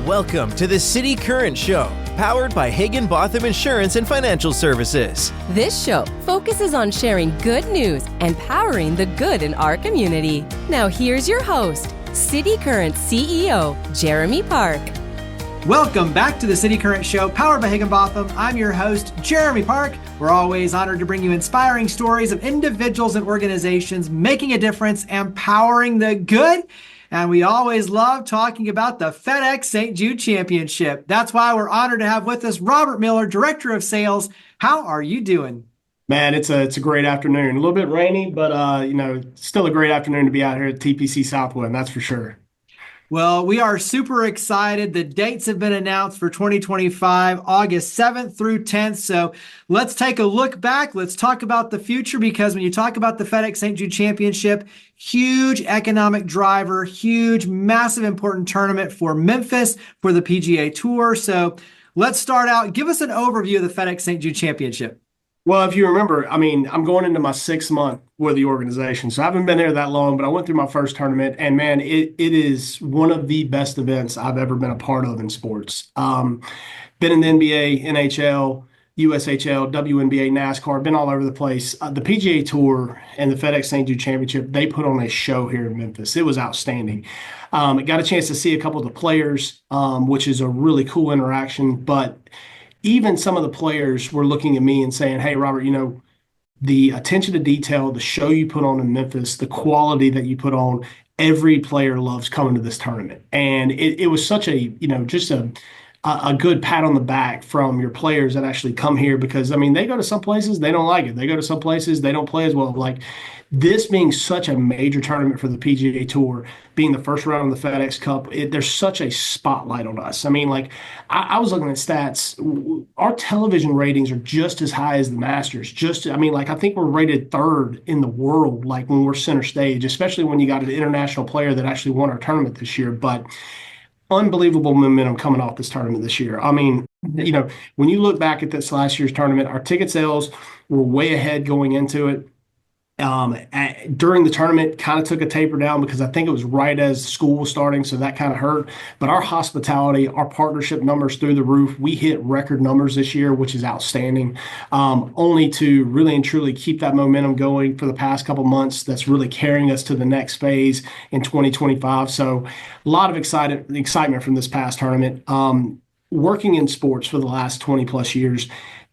Welcome to the City Current Show, powered by Higginbotham Insurance and Financial Services. This show focuses on sharing good news and powering the good in our community. Now here's your host, City Current CEO, Jeremy Park. Welcome back to the City Current Show, powered by Higginbotham. I'm your host, Jeremy Park. We're always honored to bring you inspiring stories of individuals and organizations making a difference and powering the good. And we always love talking about the FedEx St Jude Championship. That's why we're honored to have with us Robert Miller, Director of Sales. How are you doing? Man, it's a great afternoon. A little bit rainy, but still a great afternoon to be out here at TPC Southwind, that's for sure. Well, we are super excited. The dates have been announced for 2025, August 7th through 10th. So let's take a look back. Let's talk about the future, because when you talk about the FedEx St Jude Championship, huge economic driver, huge, massive, important tournament for Memphis, for the PGA Tour. So let's start out. Give us an overview of the FedEx St Jude Championship. I'm going into my 6th month with the organization, so I haven't been there that long, but I went through my first tournament, and man, it is one of the best events I've ever been a part of in sports. Been in the NBA, NHL, USHL, WNBA, NASCAR, been all over the place. The PGA Tour and the FedEx St Jude Championship, they put on a show here in Memphis. It was outstanding. I got a chance to see a couple of the players, which is a really cool interaction, but even some of the players were looking at me and saying, hey, Robert, the attention to detail, the show you put on in Memphis, the quality that you put on, every player loves coming to this tournament. And it was such a good pat on the back from your players that actually come here, because, they go to some places, they don't like it. They go to some places, they don't play as well. Like, this being such a major tournament for the PGA Tour, being the first round of the FedEx Cup, there's such a spotlight on us. I was looking at stats. Our television ratings are just as high as the Masters. I think we're rated 3rd in the world, like when we're center stage, especially when you got an international player that actually won our tournament this year. But unbelievable momentum coming off this tournament this year. When you look back at this last year's tournament, our ticket sales were way ahead going into it. During the tournament, kind of took a taper down because I think it was right as school was starting, so that kind of hurt. But our hospitality, our partnership numbers through the roof. We hit record numbers this year, which is outstanding. Only to really and truly keep that momentum going for the past couple months. That's really carrying us to the next phase in 2025. So a lot of excitement from this past tournament. Working in sports for the last 20 plus years,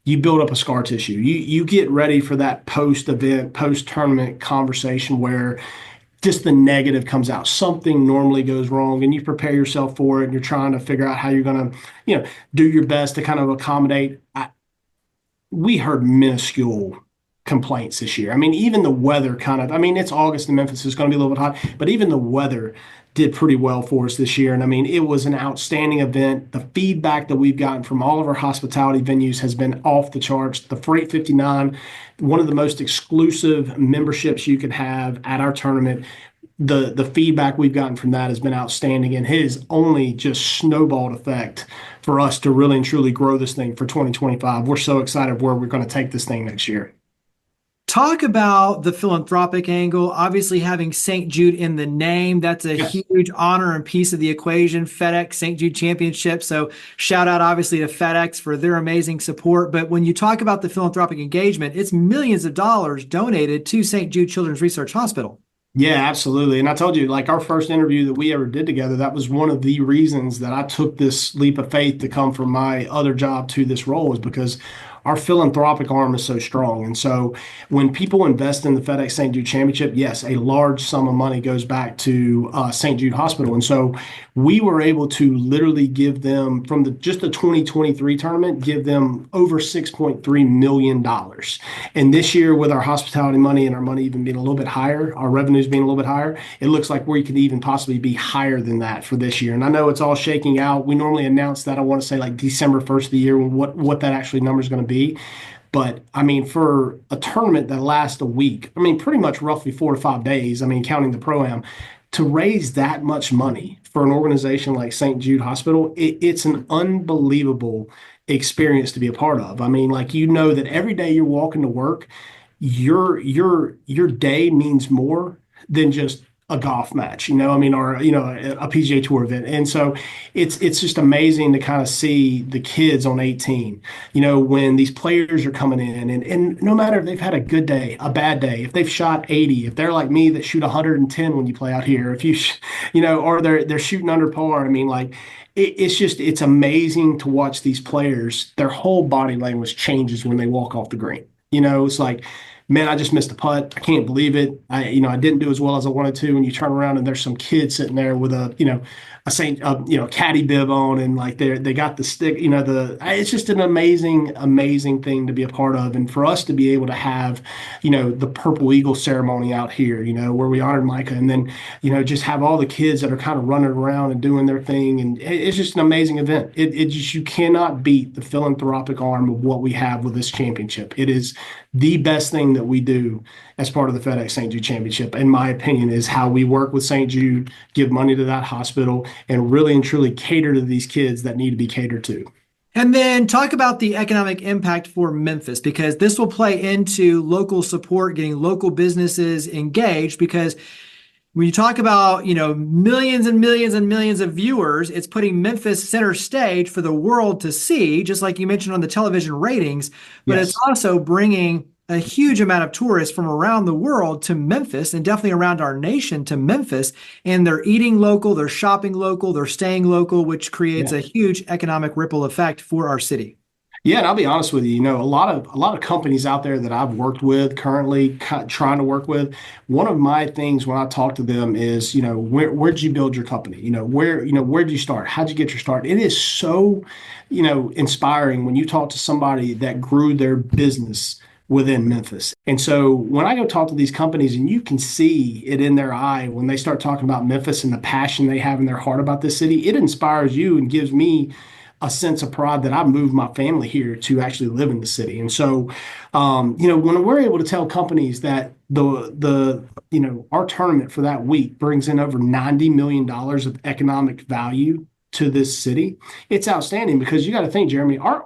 you build up a scar tissue. You get ready for that post-event, post-tournament conversation where just the negative comes out. Something normally goes wrong, and you prepare yourself for it, and you're trying to figure out how you're going to, do your best to kind of accommodate. We heard minuscule complaints this year. Even the weather it's August in Memphis, it's going to be a little bit hot, but even the weather did pretty well for us this year. And it was an outstanding event. The feedback that we've gotten from all of our hospitality venues has been off the charts. The Freight 59, one of the most exclusive memberships you could have at our tournament. The feedback we've gotten from that has been outstanding, and it has only just snowballed effect for us to really and truly grow this thing for 2025. We're so excited where we're going to take this thing next year. Talk about the philanthropic angle. Obviously, having St. Jude in the name, that's a huge honor and piece of the equation. FedEx St. Jude Championship. So shout out, obviously, to FedEx for their amazing support. But when you talk about the philanthropic engagement, it's millions of dollars donated to St. Jude Children's Research Hospital. Yeah, absolutely. And I told you, our first interview that we ever did together, that was one of the reasons that I took this leap of faith to come from my other job to this role, is because our philanthropic arm is so strong. And so when people invest in the FedEx St. Jude Championship, yes, a large sum of money goes back to St. Jude Hospital. And so we were able to literally give them, from just the 2023 tournament, give them over $6.3 million. And this year, with our hospitality money and our money even being a little bit higher, our revenues being a little bit higher, it looks like we could even possibly be higher than that for this year. And I know it's all shaking out. We normally announce that, I want to say, December 1st of the year, what that actually number is going to be. But for a tournament that lasts a week, pretty much roughly 4 to 5 days, counting the Pro-Am, to raise that much money for an organization like St. Jude Hospital, it's an unbelievable experience to be a part of. That every day you're walking to work, your day means more than just a golf match, I mean, or a PGA Tour event. And so it's just amazing to kind of see the kids on 18, when these players are coming in, and no matter if they've had a good day, a bad day, if they've shot 80, if they're like me that shoot 110 when you play out here, if or they're shooting under par. I mean, like it's amazing to watch these players. Their whole body language changes when they walk off the green. It's like, man, I just missed a putt. I can't believe it. I didn't do as well as I wanted to. And you turn around and there's some kid sitting there with a caddy bib on, and like they got the stick. It's just an amazing thing to be a part of, and for us to be able to have, the Purple Eagle ceremony out here, where we honored Micah, and then just have all the kids that are kind of running around and doing their thing, and it's just an amazing event. It just, you cannot beat the philanthropic arm of what we have with this championship. It is the best thing that we do as part of the FedEx St Jude Championship, in my opinion, is how we work with St. Jude, give money to that hospital, and really and truly cater to these kids that need to be catered to. And then talk about the economic impact for Memphis, because this will play into local support, getting local businesses engaged, because when you talk about, millions and millions and millions of viewers, it's putting Memphis center stage for the world to see, just like you mentioned on the television ratings, but Yes. It's also bringing a huge amount of tourists from around the world to Memphis, and definitely around our nation to Memphis. And they're eating local, they're shopping local, they're staying local, which creates a huge economic ripple effect for our city. Yeah, and I'll be honest with you, a lot of companies out there that I've worked with, currently trying to work with, one of my things when I talk to them is, where'd you build your company? Where'd you start? How'd you get your start? It is so, inspiring when you talk to somebody that grew their business within Memphis. And so when I go talk to these companies, and you can see it in their eye when they start talking about Memphis and the passion they have in their heart about this city, it inspires you and gives me a sense of pride that I moved my family here to actually live in the city. And so, when we're able to tell companies that our tournament for that week brings in over $90 million of economic value to this city, it's outstanding, because you got to think, Jeremy, our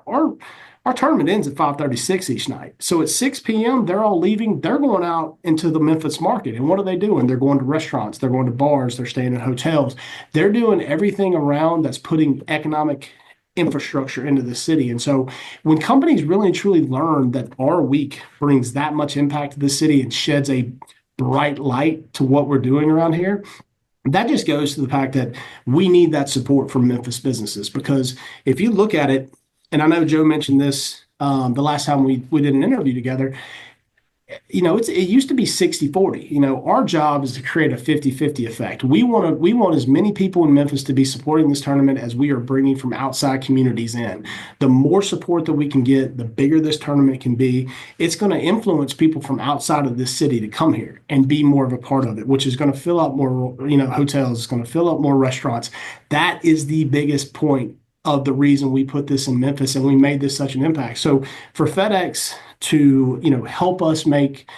tournament ends at 5:36 each night. So at 6 p.m., they're all leaving. They're going out into the Memphis market. And what are they doing? They're going to restaurants. They're going to bars. They're staying in hotels. They're doing everything around that's putting economic infrastructure into the city. And so when companies really and truly learn that our week brings that much impact to the city and sheds a bright light to what we're doing around here, that just goes to the fact that we need that support from Memphis businesses. Because if you look at it, and I know Joe mentioned this the last time we did an interview together, it used to be 60-40. Our job is to create a 50-50 effect. We want as many people in Memphis to be supporting this tournament as we are bringing from outside communities in. The more support that we can get, the bigger this tournament can be. It's going to influence people from outside of this city to come here and be more of a part of it, which is going to fill out more, hotels. It's going to fill up more restaurants. That is the biggest point of the reason we put this in Memphis and we made this such an impact. So for FedEx to, help us make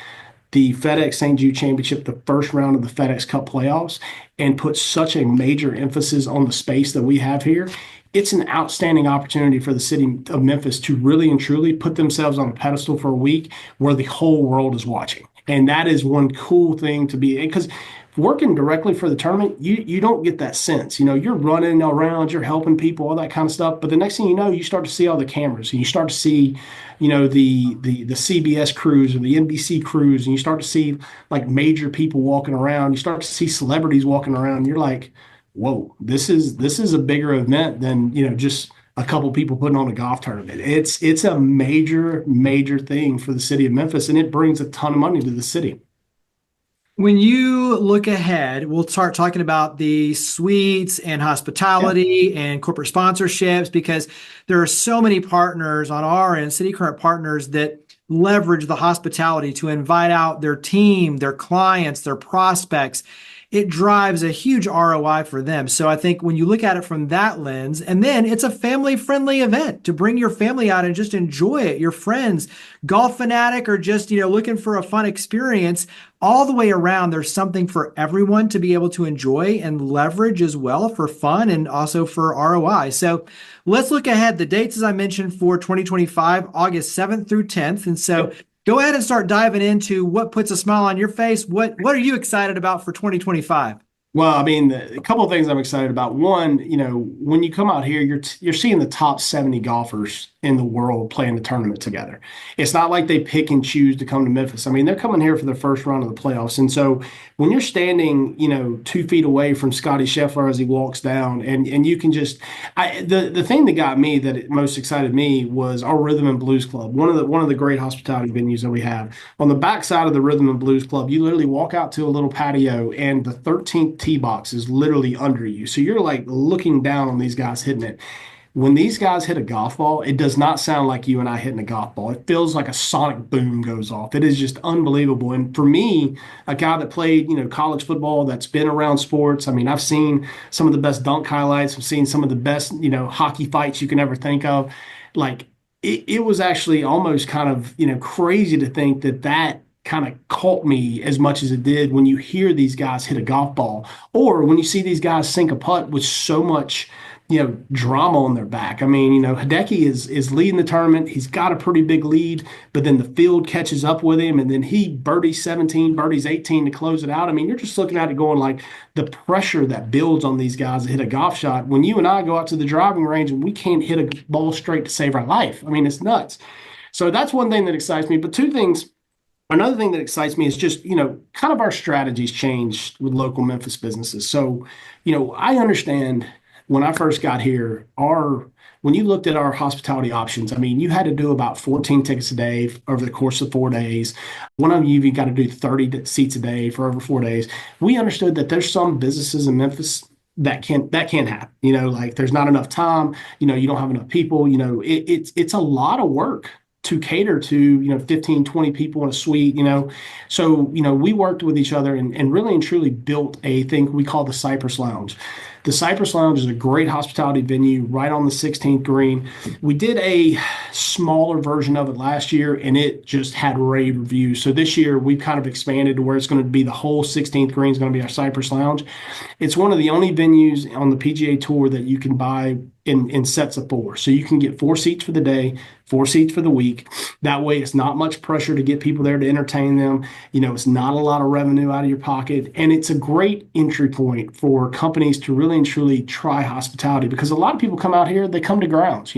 the FedEx St Jude Championship the first round of the FedExCup Playoffs and put such a major emphasis on the space that we have here, it's an outstanding opportunity for the city of Memphis to really and truly put themselves on a pedestal for a week where the whole world is watching. And that is one cool thing to be, because working directly for the tournament, you don't get that sense. You're running around, you're helping people, all that kind of stuff. But the next thing you know, you start to see all the cameras, and you start to see, the CBS crews or the NBC crews, and you start to see like major people walking around. You start to see celebrities walking around. And you're like, whoa, this is a bigger event than just a couple people putting on a golf tournament. It's a major thing for the city of Memphis, and it brings a ton of money to the city. When you look ahead, we'll start talking about the suites and hospitality and corporate sponsorships, because there are so many partners on our end, City Current partners, that leverage the hospitality to invite out their team, their clients, their prospects. It drives a huge ROI for them. So I think when you look at it from that lens, and then it's a family-friendly event to bring your family out and just enjoy it, your friends, golf fanatic, or just, looking for a fun experience, all the way around, there's something for everyone to be able to enjoy and leverage as well for fun and also for ROI. So let's look ahead. The dates, as I mentioned, for 2025, August 7th through 10th. And so go ahead and start diving into what puts a smile on your face. What are you excited about for 2025? Well, I mean, a couple of things I'm excited about. One, when you come out here, you're seeing the top 70 golfers in the world playing the tournament together. It's not like they pick and choose to come to Memphis. I mean, they're coming here for the first round of the playoffs. And so when you're standing, 2 feet away from Scotty Scheffler as he walks down, and you can just, the thing that got me, that it most excited me, was our Rhythm and Blues Club, one of the great hospitality venues that we have. On the backside of the Rhythm and Blues Club, you literally walk out to a little patio, and the 13th tee box is literally under you. So you're like looking down on these guys hitting it. When these guys hit a golf ball, it does not sound like you and I hitting a golf ball. It feels like a sonic boom goes off. It is just unbelievable. And for me, a guy that played, college football, that's been around sports, I mean, I've seen some of the best dunk highlights. I've seen some of the best, hockey fights you can ever think of. Like, it was actually almost kind of, crazy to think that kind of caught me as much as it did when you hear these guys hit a golf ball, or when you see these guys sink a putt with so much drama on their back. I mean, Hideki is leading the tournament. He's got a pretty big lead, but then the field catches up with him, and then he birdies 17, birdies 18 to close it out. I mean, you're just looking at it going like the pressure that builds on these guys to hit a golf shot when you and I go out to the driving range and we can't hit a ball straight to save our life. I mean, it's nuts. So that's one thing that excites me. But another thing that excites me is just, kind of our strategies changed with local Memphis businesses. So, I understand when I first got here, when you looked at our hospitality options, I mean, you had to do about 14 tickets a day over the course of 4 days. One of you got to do 30 seats a day for over 4 days. We understood that there's some businesses in Memphis that can't happen. Like there's not enough time. You don't have enough people. It's a lot of work to cater to 15, 20 people in a suite. So we worked with each other and really and truly built a thing we call the Cypress Lounge. The Cypress Lounge is a great hospitality venue right on the 16th green. We did a smaller version of it last year, and it just had rave reviews. So this year, we've kind of expanded to where it's going to be the whole 16th green is going to be our Cypress Lounge. It's one of the only venues on the PGA Tour that you can buy in sets of 4. So you can get 4 seats for the day, 4 seats for the week. That way, it's not much pressure to get people there to entertain them. It's not a lot of revenue out of your pocket. And it's a great entry point for companies to really and truly try hospitality, because a lot of people come out here, they come to grounds,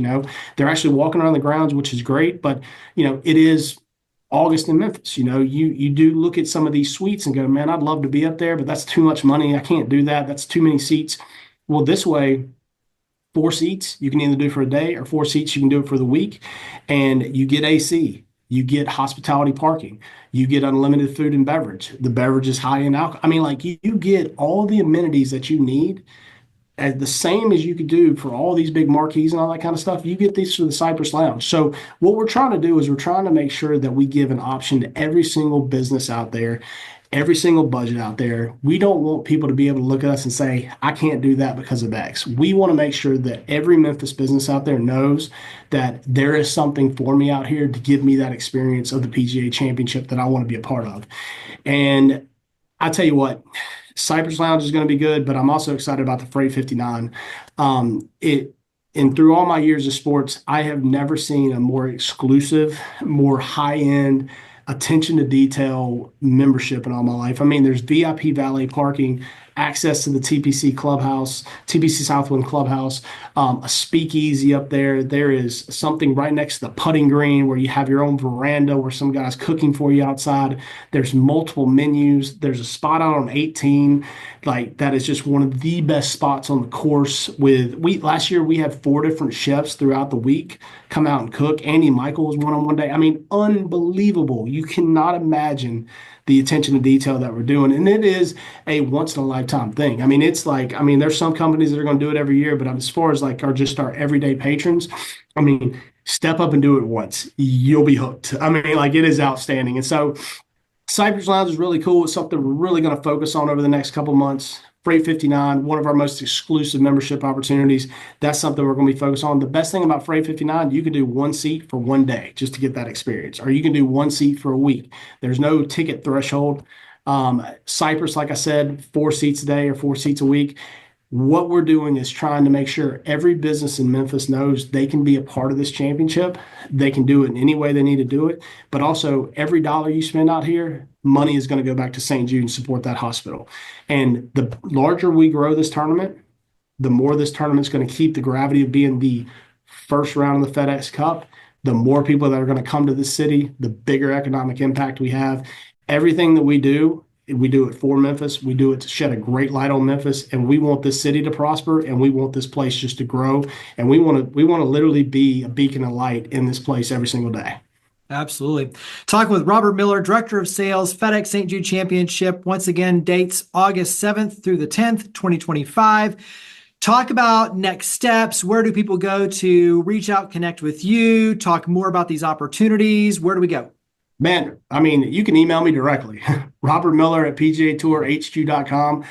they're actually walking around the grounds, which is great. But, it is August in Memphis. You do look at some of these suites and go, man, I'd love to be up there, but that's too much money. I can't do that. That's too many seats. Well, this way, 4 seats you can either do for a day, or 4 seats you can do it for the week, and you get AC, you get hospitality parking, you get unlimited food and beverage. The beverage is high in alcohol. I mean, like you get all the amenities that you need, as the same as you could do for all these big marquees and all that kind of stuff. You get these through the Cypress Lounge. So what we're trying to do is we're trying to make sure that we give an option to every single business out there, every single budget out there. We don't want people to be able to look at us and say, I can't do that because of X. We want to make sure that every Memphis business out there knows that there is something for me out here to give me that experience of the PGA Championship that I want to be a part of. And I tell you what, Cypress Lounge is going to be good, but I'm also excited about the Freight 59. And through all my years of sports, I have never seen a more exclusive, more high-end, attention to detail membership in all my life. I mean, there's VIP valet parking, access to the TPC clubhouse, TPC Southwind clubhouse, a speakeasy up there. There is something right next to the putting green where you have your own veranda where some guy's cooking for you outside. There's multiple menus. There's a spot out on 18. Like that is just one of the best spots on the course. Last year we had 4 different chefs throughout the week come out and cook. Andy Michael was one day. I mean, unbelievable. You cannot imagine the attention to detail that we're doing. And it is a once in a lifetime thing. I mean, there's some companies that are going to do it every year, but as far as like our everyday patrons, I mean, step up and do it once. You'll be hooked. I mean, like it is outstanding. And so Cypress Lounge is really cool. It's something we're really going to focus on over the next couple of months. Freight 59, one of our most exclusive membership opportunities. That's something we're going to be focused on. The best thing about Freight 59, you can do 1 seat for 1 day just to get that experience, or you can do 1 seat for a week. There's no ticket threshold. Cypress, like I said, 4 seats a day or 4 seats a week. What we're doing is trying to make sure every business in Memphis knows they can be a part of this championship. They can do it in any way they need to do it. But also, every dollar you spend out here, money is going to go back to St. Jude and support that hospital. And the larger we grow this tournament, the more this tournament's going to keep the gravity of being the first round of the FedEx Cup. The more people that are going to come to the city, the bigger economic impact we have. Everything that we do it for Memphis. We do it to shed a great light on Memphis, and we want this city to prosper, and we want this place just to grow, and we want to literally be a beacon of light in this place every single day. Absolutely. Talking with Robert Miller, Director of Sales, FedEx St Jude Championship. Once again, dates August 7th through the 10th, 2025. Talk about next steps. Where do people go to reach out, connect with you, talk more about these opportunities? Where do we go? Man, I mean, you can email me directly, Robert Miller at pgatourhq.com.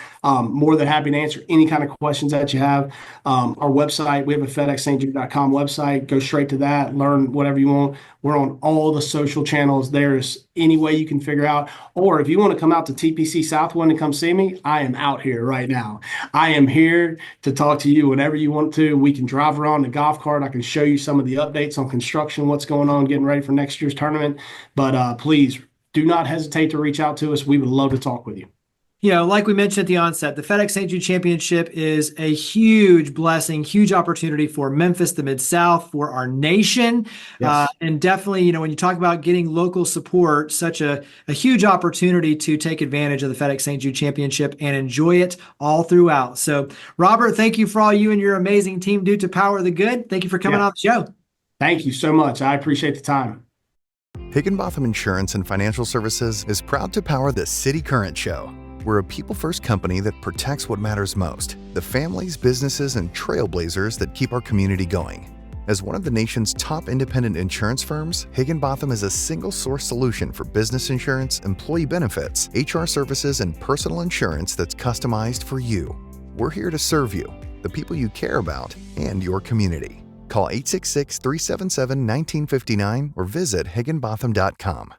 More than happy to answer any kind of questions that you have. Our website, we have a FedExStJude.com website. Go straight to that, learn whatever you want. We're on all the social channels. There's any way you can figure out. Or if you want to come out to TPC Southwind and come see me, I am out here right now. I am here to talk to you whenever you want to. We can drive around the golf cart. I can show you some of the updates on construction, what's going on, getting ready for next year's tournament. But please do not hesitate to reach out to us. We would love to talk with you. Like we mentioned at the onset, the FedEx St. Jude Championship is a huge blessing, huge opportunity for Memphis, the Mid-South, for our nation. Yes. And definitely, when you talk about getting local support, such a huge opportunity to take advantage of the FedEx St. Jude Championship and enjoy it all throughout. So, Robert, thank you for all you and your amazing team do to power the good. Thank you for coming on the show. Thank you so much. I appreciate the time. Higginbotham Insurance and Financial Services is proud to power the City Current Show. We're a people-first company that protects what matters most, the families, businesses, and trailblazers that keep our community going. As one of the nation's top independent insurance firms, Higginbotham is a single-source solution for business insurance, employee benefits, HR services, and personal insurance that's customized for you. We're here to serve you, the people you care about, and your community. Call 866-377-1959 or visit higginbotham.com.